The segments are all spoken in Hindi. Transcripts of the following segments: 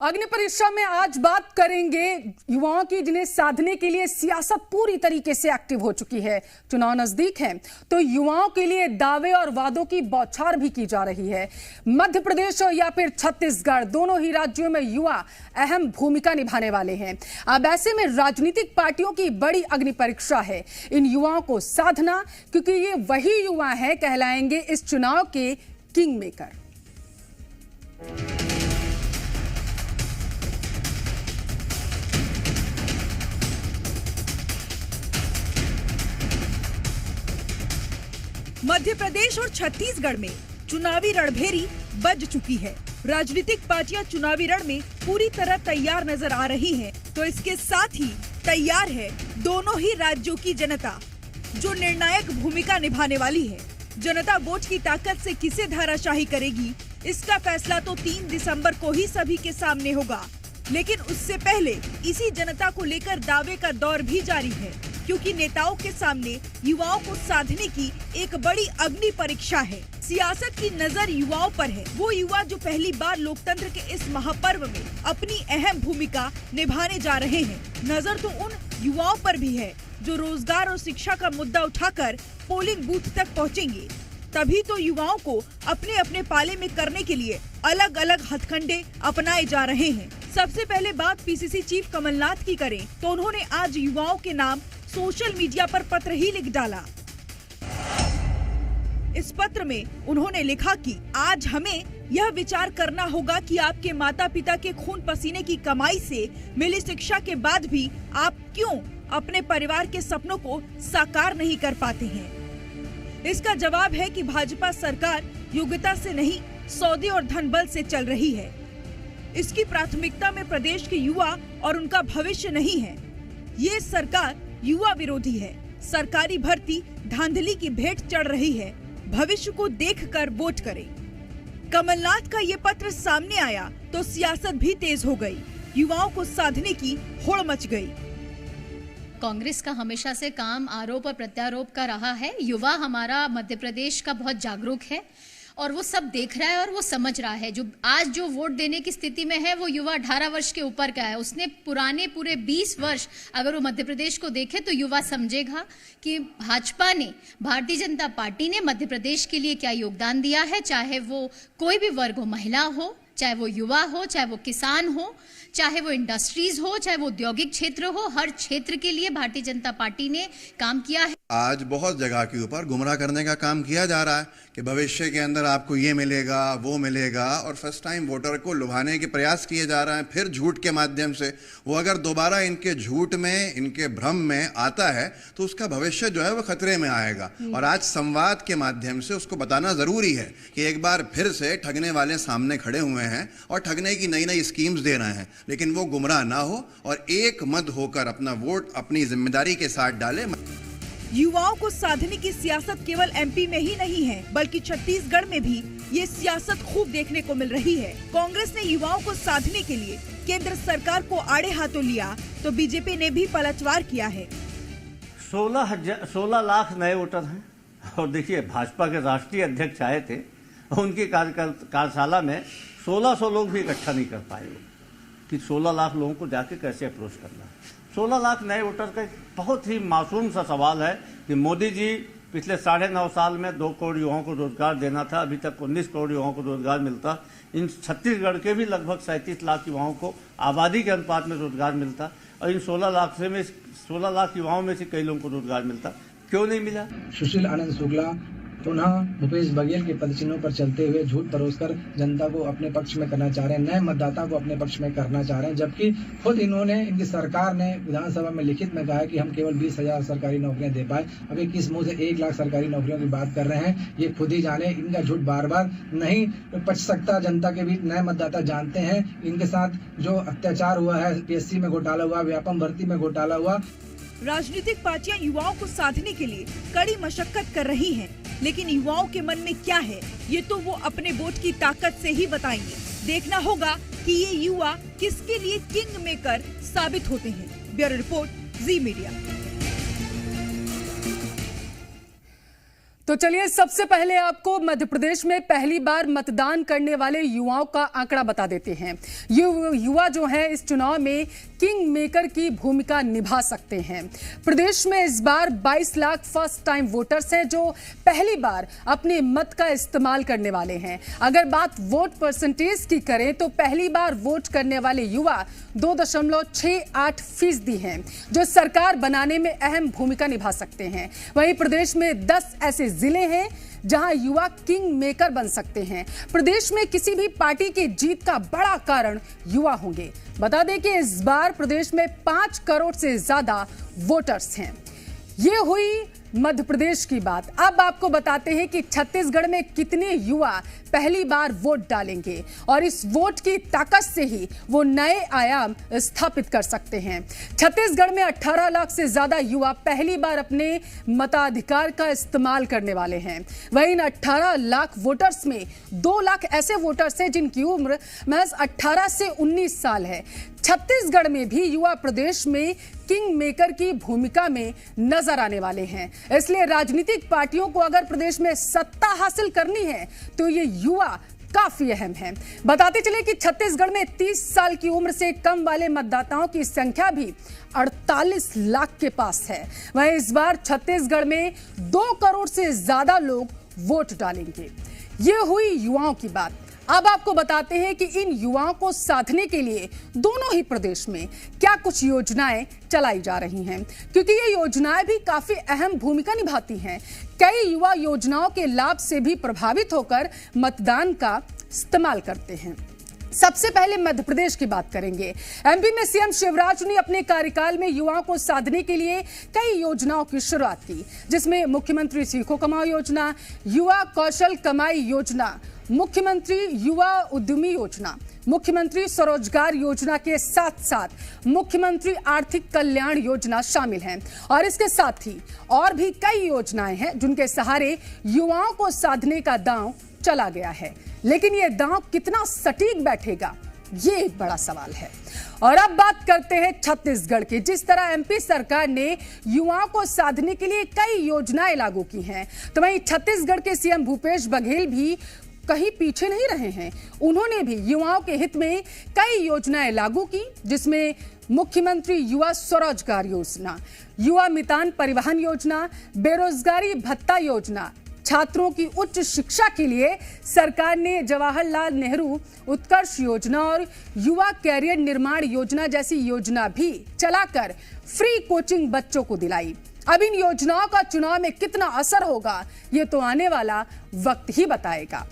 अग्नि परीक्षा में आज बात करेंगे युवाओं की, जिन्हें साधने के लिए सियासत पूरी तरीके से एक्टिव हो चुकी है। चुनाव नजदीक है तो युवाओं के लिए दावे और वादों की बौछार भी की जा रही है। मध्य प्रदेश या फिर छत्तीसगढ़, दोनों ही राज्यों में युवा अहम भूमिका निभाने वाले हैं। अब ऐसे में राजनीतिक पार्टियों की बड़ी अग्नि परीक्षा है इन युवाओं को साधना, क्योंकि ये वही युवा है कहलाएंगे इस चुनाव के किंग मेकर। मध्य प्रदेश और छत्तीसगढ़ में चुनावी रणभेरी बज चुकी है। राजनीतिक पार्टियां चुनावी रण में पूरी तरह तैयार नजर आ रही हैं, तो इसके साथ ही तैयार है दोनों ही राज्यों की जनता, जो निर्णायक भूमिका निभाने वाली है। जनता वोट की ताकत से किसे धाराशाही करेगी, इसका फैसला तो 3 दिसंबर को ही सभी के सामने होगा। लेकिन उससे पहले इसी जनता को लेकर दावे का दौर भी जारी है, क्योंकि नेताओं के सामने युवाओं को साधने की एक बड़ी अग्नि परीक्षा है। सियासत की नजर युवाओं पर है, वो युवा जो पहली बार लोकतंत्र के इस महापर्व में अपनी अहम भूमिका निभाने जा रहे हैं। नजर तो उन युवाओं पर भी है जो रोजगार और शिक्षा का मुद्दा उठाकर पोलिंग बूथ तक पहुंचेंगे। तभी तो युवाओं को अपने अपने पाले में करने के लिए अलग अलग हथकंडे अपनाए जा रहे हैं। सबसे पहले बात पीसीसी चीफ कमलनाथ की करें तो उन्होंने आज युवाओं के नाम सोशल मीडिया पर पत्र ही लिख डाला। इस पत्र में उन्होंने लिखा कि आज हमें यह विचार करना होगा कि आपके माता पिता के खून पसीने की कमाई से मिली शिक्षा के बाद भी आप क्यों अपने परिवार के सपनों को साकार नहीं कर पाते हैं। इसका जवाब है कि भाजपा सरकार योग्यता से नहीं, सौदे और धन बल से चल रही है। इसकी प्राथमिकता में प्रदेश के युवा और उनका भविष्य नहीं है। ये सरकार युवा विरोधी है। सरकारी भर्ती धांधली की भेंट चढ़ रही है। भविष्य को देखकर वोट करें। कमलनाथ का ये पत्र सामने आया तो सियासत भी तेज हो गई। युवाओं को साधने की होड़ मच गई। कांग्रेस का हमेशा से काम आरोप और प्रत्यारोप का रहा है। युवा हमारा मध्य प्रदेश का बहुत जागरूक है और वो सब देख रहा है और वो समझ रहा है। जो आज जो वोट देने की स्थिति में है वो युवा 18 वर्ष के ऊपर का है। उसने पुराने पूरे 20 वर्ष अगर वो मध्य प्रदेश को देखे तो युवा समझेगा कि भाजपा ने, भारतीय जनता पार्टी ने मध्य प्रदेश के लिए क्या योगदान दिया है। चाहे वो कोई भी वर्ग हो, महिला हो, चाहे वो युवा हो, चाहे वो किसान हो, चाहे वो इंडस्ट्रीज हो, चाहे वो औद्योगिक क्षेत्र हो, हर क्षेत्र के लिए भारतीय जनता पार्टी ने काम किया है। आज बहुत जगह के ऊपर गुमराह करने का काम किया जा रहा है कि भविष्य के अंदर आपको ये मिलेगा, वो मिलेगा, और फर्स्ट टाइम वोटर को लुभाने के प्रयास किए जा रहे हैं। फिर झूठ के माध्यम से वो अगर दोबारा इनके झूठ में, इनके भ्रम में आता है तो उसका भविष्य जो है वो खतरे में आएगा। और आज संवाद के माध्यम से उसको बताना जरूरी है कि एक बार फिर से ठगने वाले सामने खड़े हुए हैं और ठगने की नई नई स्कीम्स दे रहे हैं, लेकिन वो गुमराह ना हो और एक मत होकर अपना वोट अपनी जिम्मेदारी के साथ डाले। युवाओं को साधने की सियासत केवल एमपी में ही नहीं है, बल्कि छत्तीसगढ़ में भी ये सियासत खूब देखने को मिल रही है। कांग्रेस ने युवाओं को साधने के लिए केंद्र सरकार को आड़े हाथों लिया तो बीजेपी ने भी पलटवार किया है। 16 लाख नए वोटर हैं। और देखिए, भाजपा के राष्ट्रीय अध्यक्ष आए थे, उनकी कार्यशाला में 1600 लोग भी इकट्ठा नहीं कर पाए कि 16 लाख लोगों को जाके कैसे अप्रोच करना। 16 लाख नए वोटर का एक बहुत ही मासूम सा सवाल है कि मोदी जी पिछले 9.5 साल में 2 करोड़ युवाओं को रोजगार देना था, अभी तक 19 करोड़ युवाओं को रोजगार मिलता। इन छत्तीसगढ़ के भी लगभग 37 लाख युवाओं को आबादी के अनुपात में रोजगार मिलता, और इन 16 लाख युवाओं में से कई लोगों को रोजगार मिलता। क्यों नहीं मिला? सुशील आनंद शुक्ला पुनः भूपेश बघेल के पदचिन्हों पर चलते हुए झूठ परोसकर जनता को अपने पक्ष में करना चाह रहे हैं, नए मतदाता को अपने पक्ष में करना चाह रहे हैं, जबकि खुद इन्होंने, इनकी सरकार ने विधानसभा में लिखित में कहा है कि हम केवल 20,000 सरकारी नौकरियां दे पाए। अभी किस मुंह से 1 लाख सरकारी नौकरियों की बात कर रहे हैं, ये खुद ही जाने। इनका झूठ बार बार नहीं पच सकता। जनता के बीच नए मतदाता जानते हैं इनके साथ जो अत्याचार हुआ है, पीएससी में घोटाला हुआ, व्यापम भर्ती में घोटाला हुआ। राजनीतिक पार्टियां युवाओं को साधने के लिए कड़ी मशक्कत कर रही हैं, लेकिन युवाओं के मन में क्या है ये तो वो अपने वोट की ताकत से ही बताएंगे। देखना होगा कि ये युवा किसके लिए किंग मेकर साबित होते हैं। ब्यूरो रिपोर्ट, जी मीडिया। तो चलिए सबसे पहले आपको मध्य प्रदेश में पहली बार मतदान करने वाले युवाओं का आंकड़ा बता देते हैं। युवा जो है इस चुनाव में किंग मेकर की भूमिका निभा सकते हैं। प्रदेश में इस बार 22 लाख फर्स्ट टाइम वोटर्स हैं जो पहली बार अपने मत का इस्तेमाल करने वाले हैं। अगर बात वोट परसेंटेज की करें तो पहली बार वोट करने वाले युवा 2.68% हैं जो सरकार बनाने में अहम भूमिका निभा सकते हैं। वहीं प्रदेश में 10 ऐसे जिले हैं जहां युवा किंग मेकर बन सकते हैं। प्रदेश में किसी भी पार्टी की जीत का बड़ा कारण युवा होंगे। बता दें कि इस बार प्रदेश में 5 करोड़ से ज्यादा वोटर्स हैं। ये हुई मध्य प्रदेश की बात। अब आपको बताते हैं कि छत्तीसगढ़ में कितने युवा पहली बार वोट डालेंगे और इस वोट की ताकत से ही वो नए आयाम स्थापित कर सकते हैं। छत्तीसगढ़ में 18 लाख से ज्यादा युवा पहली बार अपने मताधिकार का इस्तेमाल करने वाले हैं। वहीं इन 18 लाख वोटर्स में 2 लाख ऐसे वोटर्स हैं जिनकी उम्र महज 18 से 19 साल है। छत्तीसगढ़ में भी युवा प्रदेश में किंग मेकर की भूमिका में नजर आने वाले हैं। इसलिए राजनीतिक पार्टियों को अगर प्रदेश में सत्ता हासिल करनी है तो ये युवा काफी अहम है। बताते चले कि छत्तीसगढ़ में 30 साल की उम्र से कम वाले मतदाताओं की संख्या भी 48 लाख के पास है। वहीं इस बार छत्तीसगढ़ में 2 करोड़ से ज्यादा लोग वोट डालेंगे। ये हुई युवाओं की बात। अब आपको बताते हैं कि इन युवाओं को साधने के लिए दोनों ही प्रदेश में क्या कुछ योजनाएं चलाई जा रही हैं, क्योंकि ये योजनाएं भी काफी अहम भूमिका निभाती हैं। कई युवा योजनाओं के लाभ से भी प्रभावित होकर मतदान का इस्तेमाल करते हैं। सबसे पहले मध्य प्रदेश की बात करेंगे। एमपी में सीएम शिवराज ने अपने कार्यकाल में युवाओं को साधने के लिए कई योजनाओं की शुरुआत की, जिसमें मुख्यमंत्री सीखो कमाओ योजना, युवा कौशल कमाई योजना, मुख्यमंत्री युवा उद्यमी योजना, मुख्यमंत्री स्वरोजगार योजना के साथ साथ मुख्यमंत्री आर्थिक कल्याण योजना शामिल हैं। और इसके साथ ही और भी कई योजनाएं हैं जिनके सहारे युवाओं को साधने का दांव चला गया है। लेकिन ये दांव कितना सटीक बैठेगा, ये एक बड़ा सवाल है। और अब बात करते हैं छत्तीसगढ़ की। जिस तरह एमपी सरकार ने युवाओं को साधने के लिए कई योजनाएं लागू की हैं, तो वहीं छत्तीसगढ़ के सीएम भूपेश बघेल भी कहीं पीछे नहीं रहे हैं। उन्होंने भी युवाओं के हित में कई योजनाएं लागू की, जिसमें मुख्यमंत्री युवा स्वरोजगार योजना, युवा मितान परिवहन योजना, बेरोजगारी भत्ता योजना, छात्रों की उच्च शिक्षा के लिए सरकार ने जवाहरलाल नेहरू उत्कर्ष योजना और युवा कैरियर निर्माण योजना जैसी योजना भी चलाकर फ्री कोचिंग बच्चों को दिलाई। अब इन योजनाओं का चुनाव में कितना असर होगा, ये तो आने वाला वक्त ही बताएगा।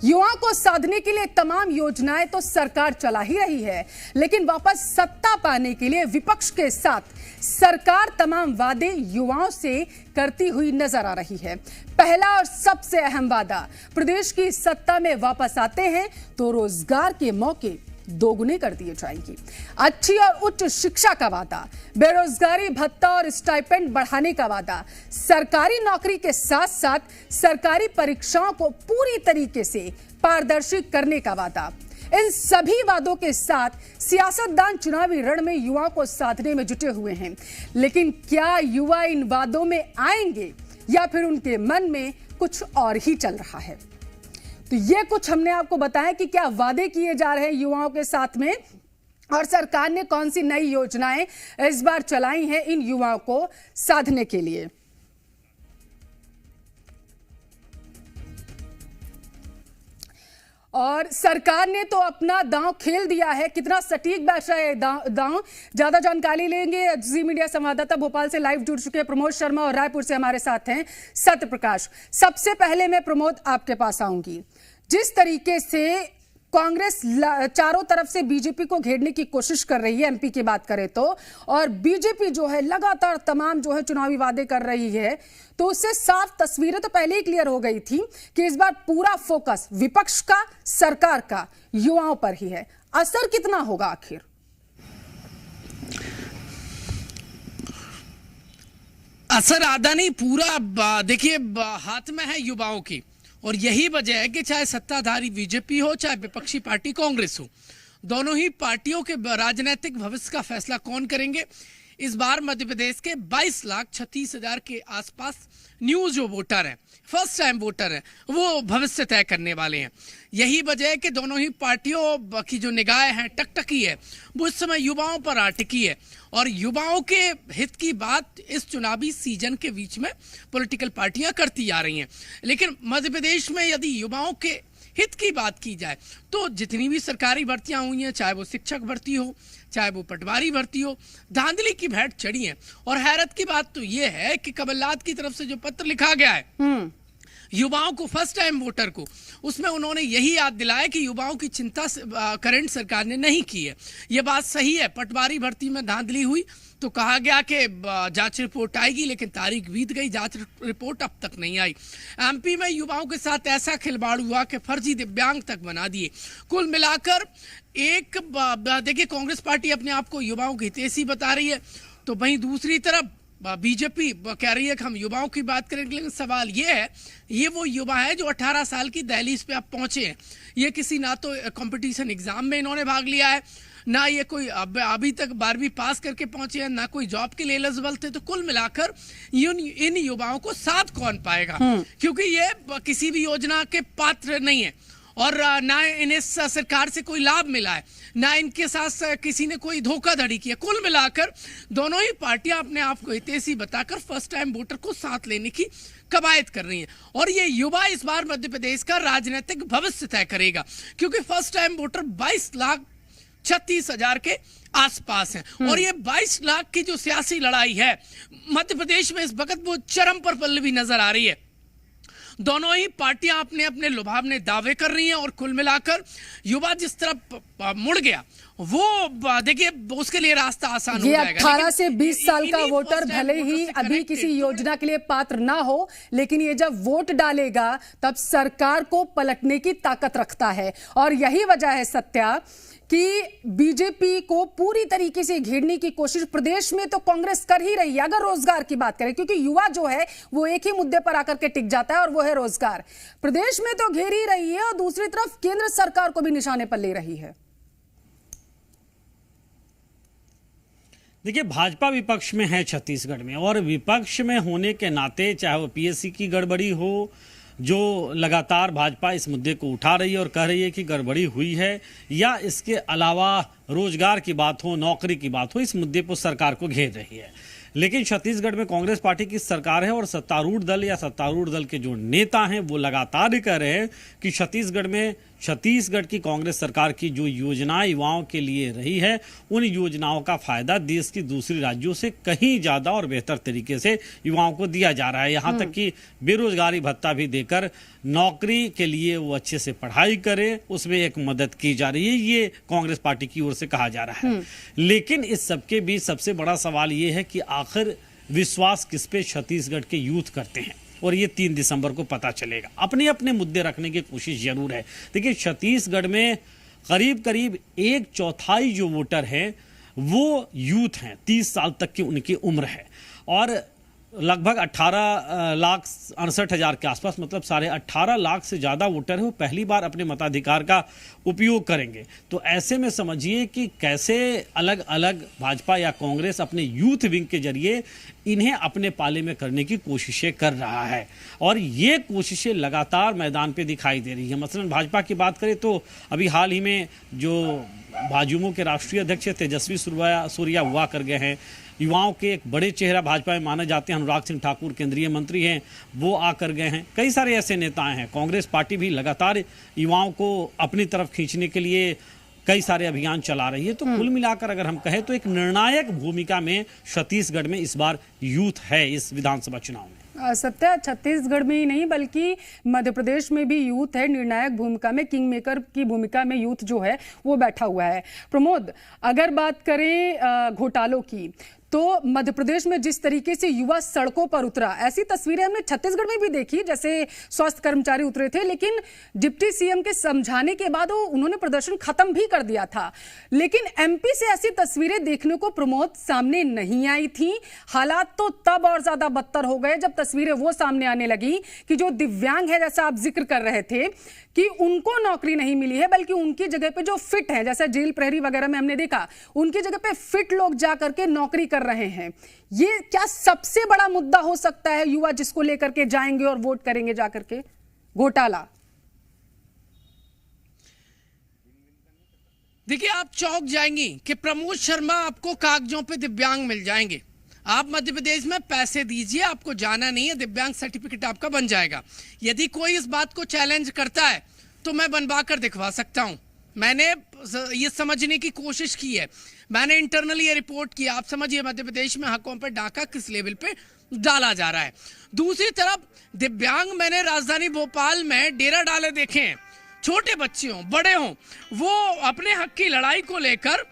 युवाओं को साधने के लिए तमाम योजनाएं तो सरकार चला ही रही है, लेकिन वापस सत्ता पाने के लिए विपक्ष के साथ सरकार तमाम वादे युवाओं से करती हुई नजर आ रही है। पहला और सबसे अहम वादा, प्रदेश की सत्ता में वापस आते हैं तो रोजगार के मौके दोगुने कर दिए जाएंगे। अच्छी और उच्च शिक्षा का वादा, बेरोजगारी भत्ता और स्टाइपेंड बढ़ाने का वादा, सरकारी नौकरी के साथ साथ सरकारी परीक्षाओं को पूरी तरीके से पारदर्शी करने का वादा। इन सभी वादों के साथ सियासतदान चुनावी रण में युवाओं को साधने में जुटे हुए हैं। लेकिन क्या युवा इन वादों में आएंगे या फिर उनके मन में कुछ और ही चल रहा है? तो ये कुछ हमने आपको बताया कि क्या वादे किए जा रहे हैं युवाओं के साथ में, और सरकार ने कौन सी नई योजनाएं इस बार चलाई हैं इन युवाओं को साधने के लिए। और सरकार ने तो अपना दांव खेल दिया है। कितना सटीक बैठ रहा है दांव, ज्यादा जानकारी लेंगे। जी मीडिया संवाददाता भोपाल से लाइव जुड़ चुके हैं प्रमोद शर्मा और रायपुर से हमारे साथ हैं सत्य प्रकाश। सबसे पहले मैं प्रमोद आपके पास आऊंगी। जिस तरीके से कांग्रेस चारों तरफ से बीजेपी को घेरने की कोशिश कर रही है, एमपी की बात करें तो, और बीजेपी जो है लगातार तमाम जो है चुनावी वादे कर रही है, तो उससे साफ तस्वीरें तो पहले ही क्लियर हो गई थी कि इस बार पूरा फोकस विपक्ष का, सरकार का युवाओं पर ही है। असर कितना होगा आखिर? असर आधा नहीं, पूरा देखिए हाथ में है युवाओं की। और यही वजह है कि चाहे सत्ताधारी बीजेपी हो चाहे विपक्षी पार्टी कांग्रेस हो, दोनों ही पार्टियों के राजनीतिक भविष्य का फैसला कौन करेंगे, इस बार मध्य प्रदेश के 22,36,000 के आसपास न्यू जो वोटर हैं, फर्स्ट टाइम वोटर हैं, वो भविष्य तय करने वाले हैं। यही वजह है कि दोनों ही पार्टियों की जो निगाहें हैं, टकटकी है, वो इस समय युवाओं पर आ टिकी है और युवाओं के हित की बात इस चुनावी सीजन के बीच में पॉलिटिकल पार्टियां करती आ रही हैं। लेकिन मध्य प्रदेश में यदि युवाओं के हित की बात की जाए तो जितनी भी सरकारी भर्तियां हुई हैं, चाहे वो शिक्षक भर्ती हो, चाहे वो पटवारी भर्ती हो, धांधली की भेंट चढ़ी है। और हैरत की बात तो ये है कि कमलनाथ की तरफ से जो पत्र लिखा गया है युवाओं को, फर्स्ट टाइम वोटर को, उसमें उन्होंने यही याद दिलाया कि युवाओं की चिंता करंट सरकार ने नहीं की है। ये बात सही है। पटवारी भर्ती में धांधली हुई तो कहा गया कि जांच रिपोर्ट आएगी, लेकिन तारीख बीत गई, जांच रिपोर्ट अब तक नहीं आई। एमपी में युवाओं के साथ ऐसा खिलवाड़ हुआ कि फर्जी दिव्यांग तक बना दिए। कुल मिलाकर एक देखिए, कांग्रेस पार्टी अपने आप को युवाओं की हितैषी बता रही है, तो वहीं दूसरी तरफ बीजेपी कह रही है कि हम युवाओं की बात करेंगे। लेकिन सवाल ये है, ये वो युवा है जो 18 साल की दहलीज पे आप पहुंचे हैं। ये किसी ना तो कंपटीशन एग्जाम में इन्होंने भाग लिया है, ना ये कोई अभी तक 12वीं पास करके पहुंचे हैं, ना कोई जॉब के लिए एलिजिबल थे। तो कुल मिलाकर इन युवाओं को साथ कौन पाएगा, क्योंकि ये किसी भी योजना के पात्र नहीं है और ना इन्हें सरकार से कोई लाभ मिला है, ना इनके साथ किसी ने कोई धोखाधड़ी की है। कुल मिलाकर दोनों ही पार्टियां अपने आप को हितैषी बताकर फर्स्ट टाइम वोटर को साथ लेने की कवायद कर रही हैं। और ये युवा इस बार मध्य प्रदेश का राजनीतिक भविष्य तय करेगा, क्योंकि फर्स्ट टाइम वोटर 22,36,000 के आसपास हैं। और ये 22 लाख की जो सियासी लड़ाई है मध्य प्रदेश में इस वक्त वो चरम पर पल्लवी नजर आ रही है। दोनों ही पार्टियां अपने अपने लुभावने दावे कर रही हैं और कुल मिलाकर युवा जिस तरफ मुड़ गया वो देखिए उसके लिए रास्ता आसान हो जाएगा। 18 से 20 साल का वोटर भले ही अभी किसी योजना के लिए पात्र ना हो, लेकिन ये जब वोट डालेगा तब सरकार को पलटने की ताकत रखता है। और यही वजह है सत्या कि बीजेपी को पूरी तरीके से घेरने की कोशिश प्रदेश में तो कांग्रेस कर ही रही है। अगर रोजगार की बात करें, क्योंकि युवा जो है वो एक ही मुद्दे पर आकर के टिक जाता है और वो है रोजगार, प्रदेश में तो घेर ही रही है और दूसरी तरफ केंद्र सरकार को भी निशाने पर ले रही है। देखिए, भाजपा विपक्ष में है छत्तीसगढ़ में, और विपक्ष में होने के नाते चाहे वो पीएससी की गड़बड़ी हो, जो लगातार भाजपा इस मुद्दे को उठा रही है और कह रही है कि गड़बड़ी हुई है, या इसके अलावा रोजगार की बात हो, नौकरी की बात हो, इस मुद्दे पर सरकार को घेर रही है। लेकिन छत्तीसगढ़ में कांग्रेस पार्टी की सरकार है और सत्तारूढ़ दल या सत्तारूढ़ दल के जो नेता हैं वो लगातार कह रहे हैं कि छत्तीसगढ़ की कांग्रेस सरकार की जो योजनाएं युवाओं के लिए रही है, उन योजनाओं का फायदा देश की दूसरी राज्यों से कहीं ज्यादा और बेहतर तरीके से युवाओं को दिया जा रहा है। यहाँ तक कि बेरोजगारी भत्ता भी देकर नौकरी के लिए वो अच्छे से पढ़ाई करें, उसमें एक मदद की जा रही है, ये कांग्रेस पार्टी की ओर से कहा जा रहा है। लेकिन इस सबके बीच सबसे बड़ा सवाल ये है कि आखिर विश्वास किस पे छत्तीसगढ़ के यूथ करते हैं, और ये 3 दिसंबर को पता चलेगा। अपने अपने मुद्दे रखने की कोशिश जरूर है। देखिए, छत्तीसगढ़ में करीब करीब 1/4 जो वोटर हैं वो यूथ हैं, 30 साल तक की उनकी उम्र है, और लगभग 18,68,000 के आसपास, मतलब 18.5 लाख से ज़्यादा वोटर है वो पहली बार अपने मताधिकार का उपयोग करेंगे। तो ऐसे में समझिए कि कैसे अलग अलग भाजपा या कांग्रेस अपने यूथ विंग के जरिए इन्हें अपने पाले में करने की कोशिशें कर रहा है, और ये कोशिशें लगातार मैदान पे दिखाई दे रही है। मसलन भाजपा की बात करें तो अभी हाल ही में जो भाजयुमो के राष्ट्रीय अध्यक्ष तेजस्वी सूर्या हुआ कर गए हैं, युवाओं के एक बड़े चेहरा भाजपा में माने जाते हैं अनुराग सिंह ठाकुर, केंद्रीय मंत्री हैं, वो आकर गए हैं। कई सारे ऐसे नेता हैं। कांग्रेस पार्टी भी लगातार युवाओं को अपनी तरफ खींचने के लिए कई सारे अभियान चला रही है। तो कुल मिलाकर अगर हम कहें तो एक निर्णायक भूमिका में छत्तीसगढ़ में इस बार यूथ है इस विधानसभा चुनाव में। सत्या, छत्तीसगढ़ में ही नहीं बल्कि मध्य प्रदेश में भी यूथ है निर्णायक भूमिका में, किंग मेकर की भूमिका में यूथ जो है वो बैठा हुआ है। प्रमोद, अगर बात करें घोटालों की, तो मध्य प्रदेश में जिस तरीके से युवा सड़कों पर उतरा, ऐसी तस्वीरें हमने छत्तीसगढ़ में भी देखी, जैसे स्वास्थ्य कर्मचारी उतरे थे, लेकिन डिप्टी सीएम के समझाने के बाद उन्होंने प्रदर्शन खत्म भी कर दिया था। लेकिन एमपी से ऐसी तस्वीरें देखने को प्रमोद सामने नहीं आई थी। हालात तो तब और ज्यादा बदतर हो गए जब तस्वीरें वो सामने आने लगी कि जो दिव्यांग है, जैसा आप जिक्र कर रहे थे कि उनको नौकरी नहीं मिली है, बल्कि उनकी जगह पे जो फिट है, जैसे जेल प्रहरी वगैरह में हमने देखा, उनकी जगह पे फिट लोग जा करके नौकरी कर रहे हैं, ये क्या सबसे बड़ा मुद्दा हो सकता है युवा जिसको लेकर के जाएंगे और वोट करेंगे जाकर के? घोटाला। देखिए, आप चौंक जाएंगी कि प्रमोद शर्मा आपको कागजों पे दिव्यांग मिल जाएंगे। आप मध्य प्रदेश में पैसे दीजिए, आपको जाना नहीं है, दिव्यांग सर्टिफिकेट आपका बन जाएगा। यदि कोई इस बात को चैलेंज करता है तो मैं बनवा कर दिखवा सकता हूं। मैंने ये समझने की कोशिश की है, मैंने इंटरनली ये रिपोर्ट किया। आप समझिए मध्य प्रदेश में हकों पर डाका किस लेवल पे डाला जा रहा है। दूसरी तरफ दिव्यांग, मैंने राजधानी भोपाल में डेरा डाले देखे हैं, छोटे बच्चे हों बड़े हों, वो अपने हक की लड़ाई को लेकर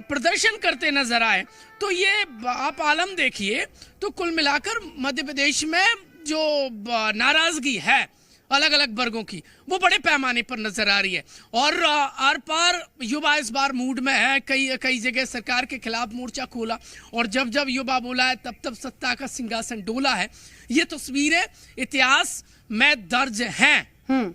प्रदर्शन करते नजर आए। तो ये आप आलम देखिए, तो कुल मिलाकर मध्य प्रदेश में जो नाराजगी है अलग अलग वर्गों की, वो बड़े पैमाने पर नजर आ रही है। और आर पार युवा इस बार मूड में है। कई जगह सरकार के खिलाफ मोर्चा खोला, और जब जब युवा बोला है तब तब सत्ता का सिंहासन डोला है। ये तस्वीरें इतिहास में दर्ज हैं।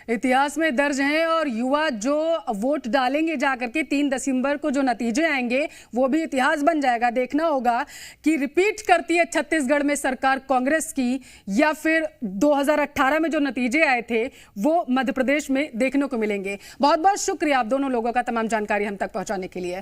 इतिहास में दर्ज हैं। और युवा जो वोट डालेंगे जाकर के 3 दिसंबर को, जो नतीजे आएंगे वो भी इतिहास बन जाएगा। देखना होगा कि रिपीट करती है छत्तीसगढ़ में सरकार कांग्रेस की, या फिर 2018 में जो नतीजे आए थे वो मध्य प्रदेश में देखने को मिलेंगे। बहुत बहुत शुक्रिया आप दोनों लोगों का तमाम जानकारी हम तक पहुंचाने के लिए।